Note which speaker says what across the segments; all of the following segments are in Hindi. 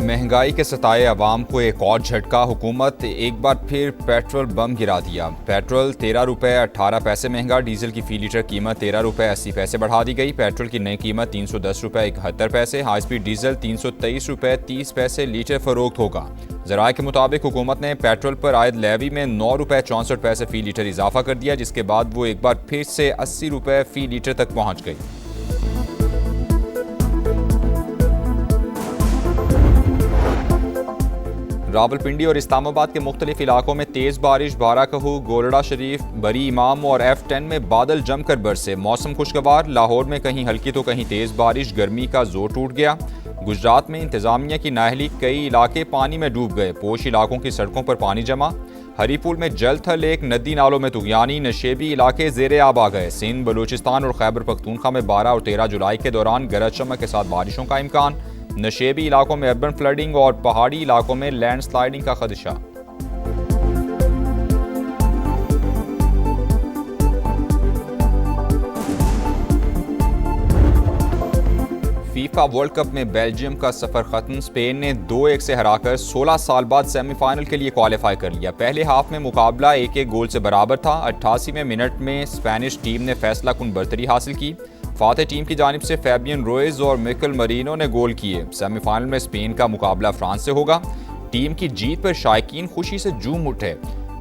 Speaker 1: महंगाई के सताए अवाम को एक और झटका। हुकूमत एक बार फिर पेट्रोल बम गिरा दिया। पेट्रोल 13 रुपये 18 पैसे महंगा, डीजल की फी लीटर कीमत 13 रुपये 80 पैसे बढ़ा दी गई। पेट्रोल की नई कीमत 310 रुपये 71 पैसे, हाई स्पीड डीजल 323 रुपये 30 पैसे लीटर फरोख्त होगा। ज़राए के मुताबिक हुकूमत ने पेट्रोल पर आयद लेवी में 9 रुपये 64 पैसे फ़ी लीटर इजाफा कर दिया, जिसके बाद वो एक बार फिर से 80 रुपये फ़ी लीटर तक पहुँच गई। रावलपिंडी और इस्लामाबाद के मुख्तलिफ इलाकों में तेज़ बारिश, बाराकहू, गोलड़ा शरीफ, बरी इमाम और F10 में बादल जमकर बरसे। मौसम खुशगवार। लाहौर में कहीं हल्की तो कहीं तेज़ बारिश, गर्मी का जोर टूट गया। गुजरात में इंतजामिया की नाअहली, कई इलाके पानी में डूब गए। पोश इलाकों की सड़कों पर पानी जमा। हरीपुल में जल थल एक नदी नालों में तुगयानी, नशेबी इलाके ज़ेरे आब आ गए। सिंध, बलूचिस्तान और खैबर पख्तूनख्वा में 12 और 13 जुलाई के दौरान गरज चमक के साथ बारिशों का इम्कान। नशेबी इलाकों में अर्बन फ्लडिंग और पहाड़ी इलाकों में लैंडस्लाइडिंग का खदशा। फीफा वर्ल्ड कप में बेल्जियम का सफर खत्म। स्पेन ने 2-1 से हराकर 16 साल बाद सेमीफाइनल के लिए क्वालिफाई कर लिया। पहले हाफ में मुकाबला 1-1 गोल से बराबर था। 88वें मिनट में स्पेनिश टीम ने फैसला कुन बरतरी हासिल की। फातेह टीम की जानिब से फैबियन रोइज और मिकेल मरीनो ने गोल किए। सेमीफाइनल में स्पेन का मुकाबला फ्रांस से होगा। टीम की जीत पर शायकीन खुशी से झूम उठे।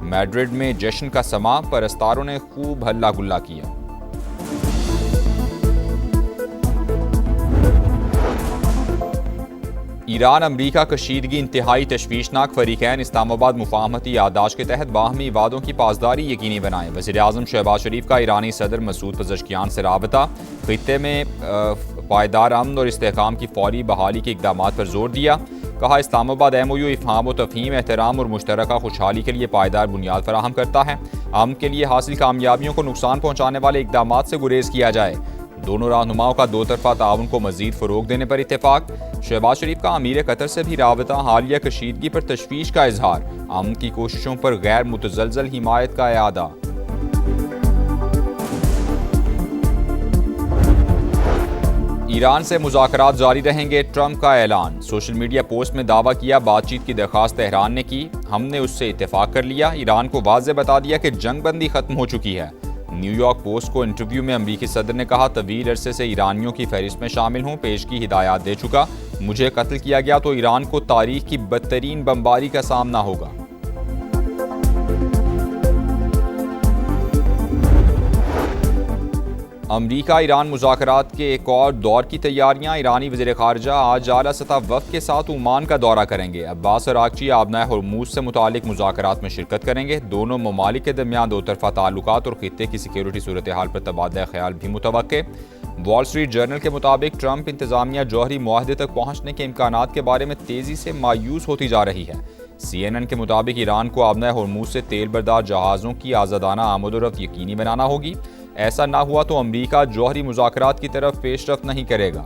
Speaker 1: मैड्रिड में जश्न का समा, परस्तारों ने खूब हल्ला गुल्ला किया। ईरान अमरीका कशीदगी इंतहाई तशवीशनाक। फरीकैन इस्लामाबाद मुफाहमती याददाश्त के तहत बाहमी वादों की पासदारी यकीनी बनाएं। वज़ीर आज़म शहबाज शरीफ का ईरानी सदर मसूद पज़ेश्कियान से राबता। खित्ते में पायदार अमन और इस्तेहकाम की फौरी बहाली के इक़दामात पर जोर दिया। कहा, इस्लामाबाद MOU इफ़हाम व तफ़हीम, एहतराम और मुश्तरका खुशहाली के लिए पायदार बुनियाद फराहम करता है। अमन के लिए हासिल कामयाबियों को नुकसान पहुँचाने वाले इक़दामात से गुरेज किया जाए। दोनों रहनुमाओं का दो तरफा ताउन को मजीद फ़रोग देने पर इत्तेफाक। शहबाज शरीफ का अमीर कतर से भी राबता। हालिया कशीदगी पर तशवीश का इजहार। अमन की कोशिशों पर गैर मुतज़लज़ल हिमायत का इआदा। ईरान से मुज़ाकरात जारी रहेंगे, ट्रंप का ऐलान। सोशल मीडिया पोस्ट में दावा किया, बातचीत की दरख्वास्त तेहरान ने की, हमने उससे इत्तेफाक कर लिया। ईरान को वाज़ेह बता दिया कि जंगबंदी खत्म हो चुकी है। न्यूयॉर्क पोस्ट को इंटरव्यू में अमरीकी सदर ने कहा, तवील अरसे से ईरानियों की फहरिस्त में शामिल हूँ, पेश की हिदायत दे चुका। मुझे कत्ल किया गया तो ईरान को तारीख की बदतरीन बमबारी का सामना होगा। अमरीका ईरान मुज़ाकरात के एक और दौर की तैयारियां। ईरानी वज़ीर ख़ारजा आज आला सतह वफ़द के साथ ओमान का दौरा करेंगे। अब्बास अराग़ची आबनाए होर्मुज़ से मुतालिक मुज़ाकरात में शिरकत करेंगे। दोनों ममालिक के दरमियान दो तरफ़ा ताल्लुकात और खित्ते की सिक्योरिटी सूरत हाल पर तबादला ख्याल भी मुतवक्के। वॉल स्ट्रीट जर्नल के मुताबिक ट्रंप इंतज़ामिया जौहरी मुआहदे तक पहुँचने के इम्कानात के बारे में तेज़ी से मायूस होती जा रही है। CNN के मुताबिक ईरान को आबनाए होर्मुज़ से तेल बरदार जहाज़ों की आज़ादाना आमद-ओ-रफ़्त यकीनी बनाना होगी। ऐसा ना हुआ तो अमरीका जौहरी मुज़ाकरात की तरफ पेशरफ्त नहीं करेगा।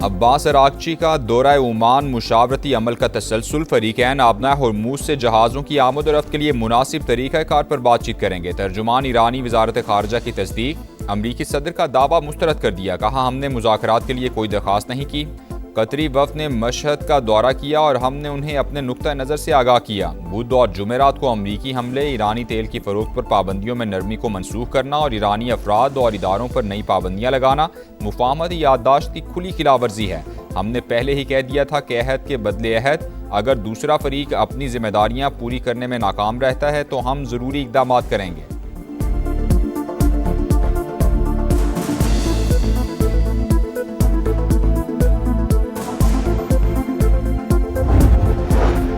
Speaker 1: अब्बास अराग़ची का दौरा ओमान, मुशावरती अमल का तसलसल। फरीकैन आबनाए होर्मुज़ से जहाज़ों की आमद-ओ-रफ़्त के लिए मुनासिब तरीक़ाकार पर बातचीत करेंगे। तर्जुमान ईरानी वज़ारत ख़ारजा की तस्दीक। अमरीकी सदर का दावा मुस्तरद कर दिया। कहा, हमने मुज़ाकरात के लिए कोई दरख्वास्त नहीं की। कतरी वफ़द ने मशहद का दौरा किया और हमने उन्हें अपने नुक्ता नज़र से आगाह किया। बुध और जुमेरात को अमरीकी हमले, ईरानी तेल की फ़रोख्त पर पाबंदियों में नरमी को मनसूख करना और ईरानी अफराद और इदारों पर नई पाबंदियाँ लगाना मुफाहमती याददाश्त की खुली खिलाफवर्जी है। हमने पहले ही कह दिया था कि अहद के बदले अहद। अगर दूसरा फरीक अपनी जिम्मेदारियाँ पूरी करने में नाकाम रहता है तो हम ज़रूरी इक़दामात करेंगे।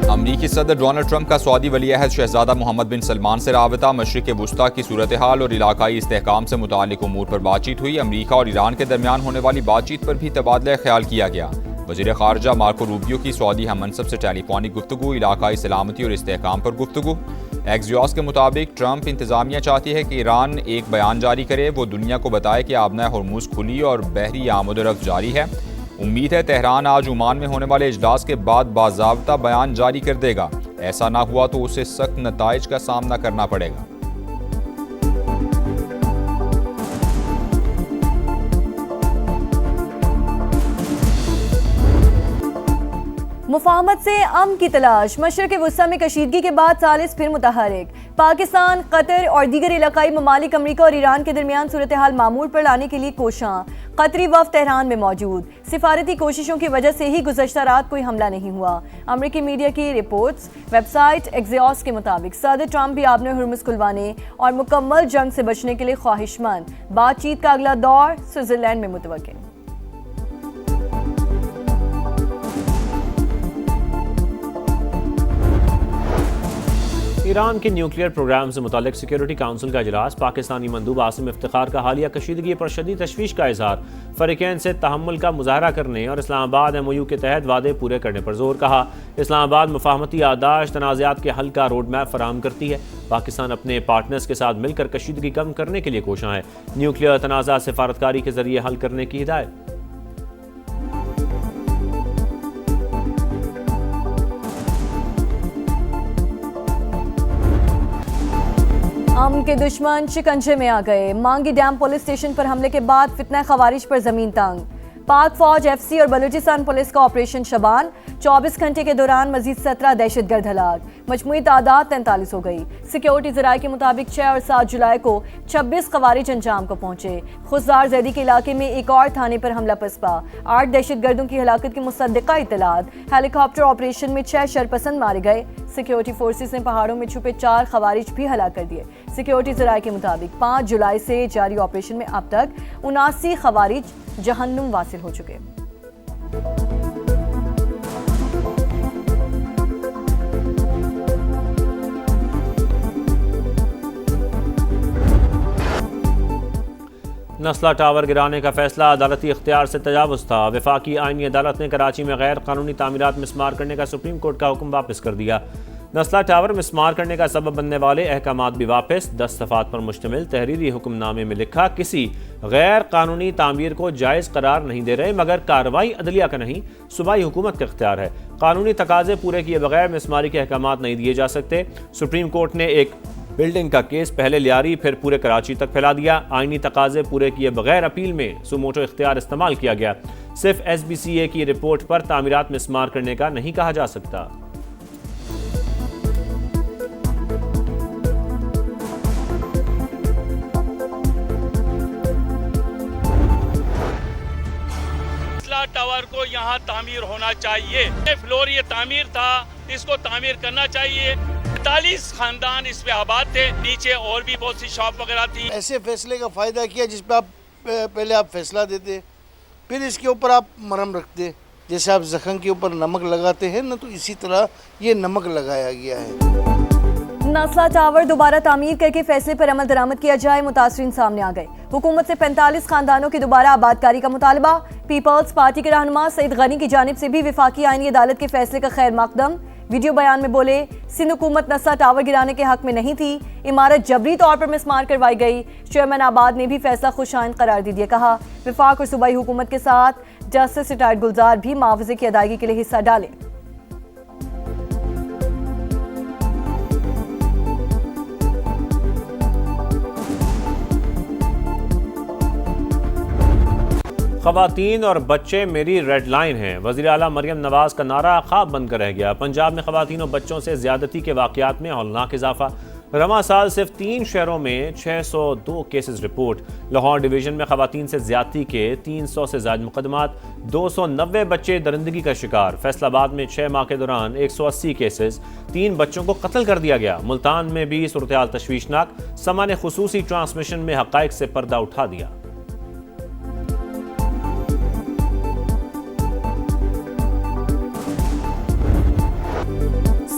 Speaker 1: अमरीकी सदर डोनाल्ड ट्रंप का सऊदी वली-ए-अहद शहजादा मोहम्मद बिन सलमान से राबता। मशरिक़ वुस्ता की सूरत हाल और इलाकाई इस्तेहकाम से मुतालिक उमूर पर बातचीत हुई। अमरीका और ईरान के दरमियान होने वाली बातचीत पर भी तबादला ख्याल किया गया। वज़ीर ख़ारजा मार्को रूबियो की सऊदी हममनसब से टेलीफोनिक गुफ्तगू, इलाकाई सलामती और इस्तेहकाम पर गुफ्तगू। एक्सियोस के मुताबिक ट्रंप इंतज़ामिया चाहती है कि ईरान एक बयान जारी करे, वो दुनिया को बताए कि आबनाए होर्मुज़ खुली और बहरी आमद-ओ-रफ़्त जारी है। उम्मीद है तेहरान आज ओमान में होने वाले इजलास के बाद बाज़ाब्ता बयान जारी कर देगा। ऐसा ना हुआ तो उसे सख्त नताइज का सामना करना पड़ेगा।
Speaker 2: मुफाहमत से अमन की तलाश। मशरक़ वुस्ता में कशीदगी के बाद सालिस फिर मुतहरिक। पाकिस्तान, कतर और दीगर इलाकाई ममालिक अमरीका और ईरान के दरमियान सूरत हाल मामूल पर लाने के लिए कोशां। कतरी वफ़द तेहरान में मौजूद। सिफारती कोशिशों की वजह से ही गुज़श्ता रात कोई हमला नहीं हुआ। अमरीकी मीडिया की रिपोर्ट्स। वेबसाइट एक्सियोस के मुताबिक सदर ट्रंप भी आबने हुर्मुज़ खुलवाने और मुकम्मल जंग से बचने के लिए ख्वाहिशमंद। बातचीत का अगला दौर स्विट्ज़रलैंड में मुतवक्किल।
Speaker 3: ईरान के न्यूक्लियर प्रोग्राम से मुतालिक सिक्योरिटी काउंसिल का इजलास। पाकिस्तानी मंदूब आसिम इफ्तिखार का हालिया कशीदगी पर शदीद तशवीश का इजहार। फरीकैन से तहम्मुल का मुजाहरा करने और इस्लामाबाद MOU के तहत वादे पूरे करने पर जोर। कहा इस्लामाबाद मुफाहमती यादाश्त तनाज़ात के हल का रोड मैप फराहम करती है। पाकिस्तान अपने पार्टनर्स के साथ मिलकर कशीदगी कम करने के लिए कोशां है। न्यूक्लियर तनाज़ा सिफारतकारी के जरिए हल करने की हिदायत।
Speaker 2: अमन के दुश्मन शिकंजे में आ गए। मांगी डैम पुलिस स्टेशन पर हमले के बाद फितना खवारिज पर जमीन तंग। पाक फौज, FC और बलूचिस्तान पुलिस का ऑपरेशन शबान। 24 घंटे के दौरान मजीद 17 दहशतगर्द हलाक। मजमूई तादाद 43 हो गई। सिक्योरिटी ज़राए के मुताबिक 6 और 7 जुलाई को 26 खवारिज अंजाम को पहुंचे। खुजदार जैदी के इलाके में एक और थाने पर हमला पसपा। 8 दहशतगर्दों की हलाकत की मुसद्दिका इतलात। हेलीकॉप्टर ऑपरेशन में 6 शरपसंद मारे गए। सिक्योरिटी फोर्सेस ने पहाड़ों में छुपे 4 खवारिज भी हलाक कर दिए। सिक्योरिटी ज़राए के मुताबिक 5 जुलाई से जारी ऑपरेशन में अब तक 79 खवारिज जहन्नुम वासिल हो चुके।
Speaker 3: नस्ला टावर गिराने का फैसला अदालती इख्तियार से तजावुज़ था। वफाकी आईनी अदालत ने कराची में गैर कानूनी तामीरात मिसमार करने का सुप्रीम कोर्ट का हुक्म वापस कर दिया। नस्ला टावर मिसमार करने का सबब बनने वाले अहकामात भी वापस। 10 सफ़ात पर मुश्तमिल तहरीरी हुक्मनामे में लिखा किसी गैर कानूनी तामीर को जायज़ करार नहीं दे रहे, मगर कार्रवाई अदलिया का नहीं सूबाई हुकूमत का इख्तियार है। कानूनी तकाजे पूरे किए बगैर मिसमारी के अहकामात नहीं दिए जा सकते। सुप्रीम कोर्ट ने एक बिल्डिंग का केस पहले लियारी फिर पूरे कराची तक फैला दिया। आईनी तकाजे पूरे किए बगैर अपील में सुमोटो इख्तियार इस्तेमाल किया गया। सिर्फ SBCA की रिपोर्ट पर तामीरात मिसमार करने का नहीं कहा जा सकता।
Speaker 4: टावर को यहाँ तामीर होना चाहिए। फ्लोर ये तामीर था, इसको तामीर करना चाहिए। 45 खानदान इस पे आबाद थे। नीचे और भी बहुत सी शॉप वगैरह थी।
Speaker 5: ऐसे फैसले का फायदा किया जिस पे आप पहले आप फैसला देते, फिर इसके ऊपर आप मरहम रखते। जैसे आप जख्म के ऊपर नमक लगाते हैं ना, तो इसी तरह ये नमक लगाया गया है।
Speaker 2: नस्ला टावर दोबारा तामीर करके फैसले पर अमल दरामद किया जाए। मुतासरीन सामने आ गए। हुकूमत से 45 खानदानों की दोबारा आबादकारी का मुतालबा। पीपल्स पार्टी के रहनुमा सईद गनी की जानिब से भी वफाकी आईनी अदालत के फैसले का खैर मकदम। वीडियो बयान में बोले सिंध हुकूमत नस्ला टावर गिराने के हक में नहीं थी। इमारत जबरी तौर पर मिसमार करवाई गई। चेयरमैन आबाद ने भी फैसला खुशाइन करार दे दिया। कहा वफाक और सूबाई हुकूमत के साथ जस्टिस रिटायर्ड गुलजार भी मुआवजे की अदायगी के लिए हिस्सा डालें।
Speaker 3: ख़वातीन और बच्चे मेरी रेड लाइन हैं। वज़ीर आला मरियम नवाज का नारा ख्वाब बनकर रह गया। पंजाब में ख़वातीन और बच्चों से ज़्यादती के वाक़यात में हौलनाक इजाफा। रवां साल सिर्फ 3 शहरों में 602 केसेस रिपोर्ट। लाहौर डिवीज़न में ख़वातीन से ज़्यादती के 300 से ज़ायद मुकदमात। 290 बच्चे दरिंदगी का शिकार। फैसलाबाद में 6 माह के दौरान 180 केसेस। 3 बच्चों को कत्ल कर दिया गया। मुल्तान में भी सूरत हाल तशवीशनाक। समा ने खुसूसी ट्रांसमिशन में हक़ाइक़ से पर्दा उठा दिया।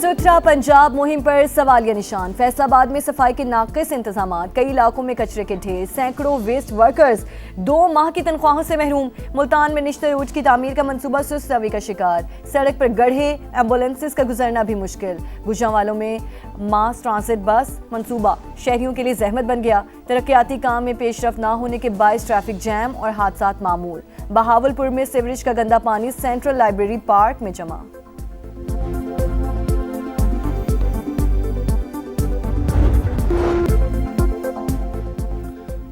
Speaker 2: सुथरा पंजाब मुहिम पर सवालिया निशान। फैसलाबाद में सफाई के नाकिस इंतजाम। कई इलाकों में कचरे के ढेर। सैकड़ों वेस्ट वर्कर्स 2 माह की तनख्वाहों से महरूम। मुल्तान में निश्चित रूट की तामीर का मंसूबा सुस्त रवि का शिकार। सड़क पर गड्ढे, एम्बुलेंसेस का गुजरना भी मुश्किल। गुजरांवालों में मास ट्रांसिट बस मंसूबा शहरियों के लिए जहमत बन गया। तरक्याती काम में पेशरफ ना होने के बायस ट्रैफिक जैम और हादसात मामूल। बहावलपुर में सीवरेज का गंदा पानी सेंट्रल लाइब्रेरी पार्क में जमा।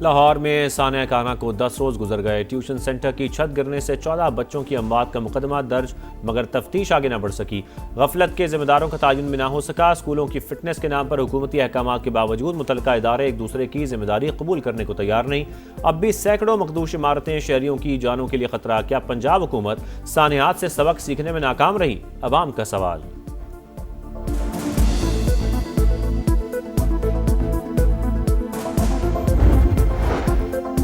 Speaker 3: लाहौर में सानिया खाना को 10 रोज गुजर गए। ट्यूशन सेंटर की छत गिरने से 14 बच्चों की अमवात का मुकदमा दर्ज, मगर तफ्तीश आगे न बढ़ सकी। गफलत के जिम्मेदारों का तयन भी न हो सका। स्कूलों की फिटनेस के नाम पर हुकूमती अहकाम के बावजूद मुतल्लिका इदारे एक दूसरे की जिम्मेदारी कबूल करने को तैयार नहीं। अब भी सैकड़ों मखदूश इमारतें, शहरियों की जानों के लिए खतरा। क्या पंजाब हुकूमत सानियात से सबक सीखने में नाकाम रही? अवाम का सवाल।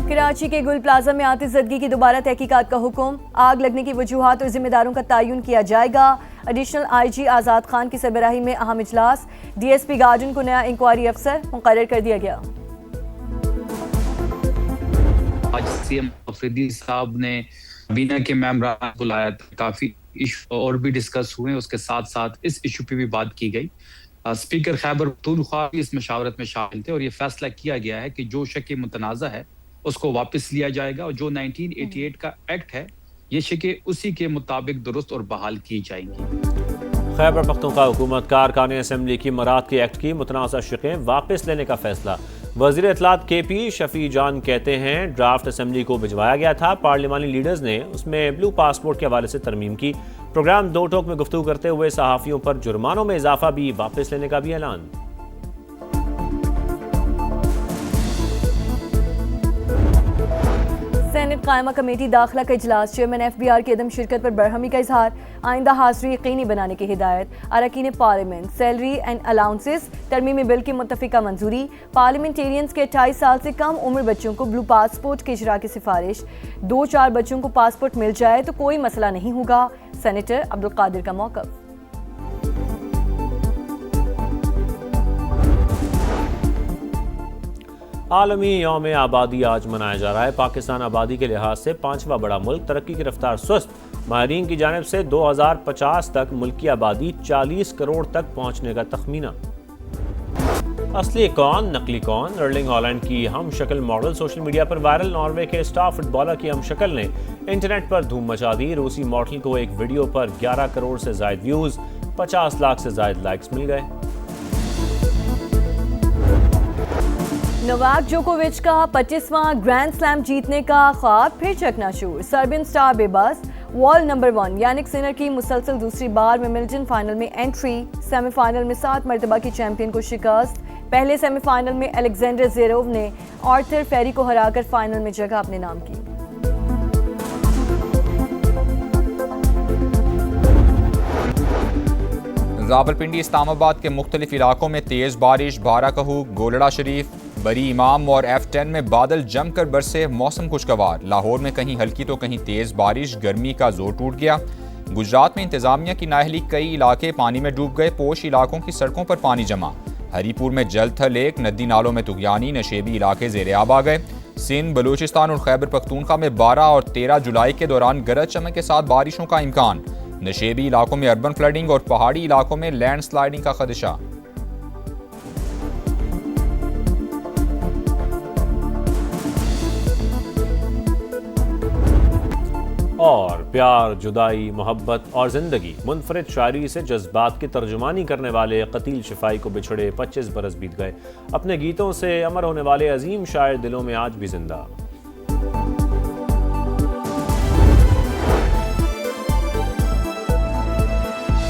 Speaker 2: कराची के गुल प्लाजा में आतिशज़दगी की दोबारा तहकीकात का हुक्म। आग लगने की वजूहात और जिम्मेदारों का तयन किया जाएगा। एडिशनल IG आज़ाद खान की सरबराही में अहम इजलास। DSP गार्डन को नया इंक्वायरी अफसर मुकर्रर कर दिया गया।
Speaker 6: आज CM अफरीदी साहब ने बीना के मेंबरान बुलाया था, काफ़ी इशू और भी डिस्कस हुए। उसके साथ साथ इस इशू पे भी बात की गई। स्पीकर खैबर पख्तूनख्वा भी इस मशावरत में शामिल थे और ये फैसला किया गया है कि जो शक मुतनाज़ा है उसको वापस लिया जाएगा और जो 1988 का एक्ट है ये शिकें उसी के मुताबिक दुरुस्त और बहाल की जाएंगी।
Speaker 3: खैबर पख्तूनख्वा हुकूमत कारकान असम्बली की मराद के एक्ट की मुतनाज़ा शिकें वापस लेने का फैसला। वज़ीर इत्तलात KP शफी जान कहते हैं ड्राफ्ट असम्बली को भिजवाया गया था। पार्लिमानी लीडर्स ने उसमें ब्लू पासपोर्ट के हवाले से तरमीम की। प्रोग्राम दो टोक में गुफ्तगू करते हुए सहाफ़ियों पर जुर्मानों में इजाफा भी वापस लेने का भी ऐलान।
Speaker 2: सेनेट कायमा कमेटी दाखिला का इजलास। चेयरमैन FBR की अदम शिरकत पर बरहमी का इजहार। आइंदा हाज़िरी यकीनी बनाने की हिदायत। अरकान पार्लियामेंट सैलरी एंड अलाउंसेस तरमीमी बिल की मुत्तफिका मंजूरी। पार्लियामेंटेरियंस के 28 साल से कम उम्र बच्चों को ब्लू पासपोर्ट के इजरा की सिफारिश। 2-4 बच्चों को पासपोर्ट मिल जाए तो कोई मसला नहीं होगा। सेनेटर अब्दुल कादिर का मौक़िफ़।
Speaker 3: आलमी यौम आबादी आज मनाया जा रहा है। पाकिस्तान आबादी के लिहाज से 5वां बड़ा मुल्क, तरक्की की रफ्तार सुस्त। माहिरीन की जानिब से 2050 तक मुल्क की आबादी 40 करोड़ तक पहुंचने का तखमीना। असली कौन नकली कौन? अर्लिंग हॉलैंड की हम शक्ल मॉडल सोशल मीडिया पर वायरल। नॉर्वे के स्टार फुटबॉलर की हम शक्ल ने इंटरनेट पर धूम मचा दी। रूसी मॉडल को एक वीडियो पर 11 करोड़ से ज्यादा व्यूज, 50 लाख से ज्यादा लाइक्स मिल गए।
Speaker 2: नोवाक जोकोविच का 25वां ग्रैंड स्लैम जीतने का ख्वाब फिर चकनाचूर। सर्बियन स्टार बेबस वर्ल्ड नंबर 1 यानिक सिनर की मुसलसल दूसरी बार विंबलडन फाइनल में एंट्री। सेमीफाइनल में 7 मरतबा की चैंपियन को शिकस्त। पहले सेमीफाइनल में अलेक्जेंडर ज़वेरेव ने आर्थर फेरी को हराकर फाइनल में जगह अपने नाम की।
Speaker 1: रावलपिंडी इस्लामाबाद के मुख्तलिफ इलाकों में तेज़ बारिश। बाराकहू, गोलड़ा शरीफ, बरी इमाम और F10 में बादल जमकर बरसे। मौसम खुशगवार। लाहौर में कहीं हल्की तो कहीं तेज़ बारिश। गर्मी का जोर टूट गया। गुजरात में इंतजामिया की नाअहली, कई इलाके पानी में डूब गए। पोश इलाकों की सड़कों पर पानी जमा। हरीपुर में जल थल एक, नदी नालों में तुगयानी, नशेबी इलाके ज़ेरे आब आ गए। सिंध, बलूचिस्तान और खैबर पख्तूनख्वा में 12 और 13 जुलाई के दौरान गरज चमक के साथ बारिशों का इम्कान। नशेबी इलाकों में अर्बन फ्लडिंग और पहाड़ी इलाकों में लैंड स्लाइडिंग का खदशा।
Speaker 3: और प्यार, जुदाई, मोहब्बत और ज़िंदगी, मुनफरिद शायरी से जज्बात की तर्जुमानी करने वाले कतील शिफाई को बिछड़े 25 बरस बीत गए। अपने गीतों से अमर होने वाले अजीम शायर दिलों में आज भी जिंदा।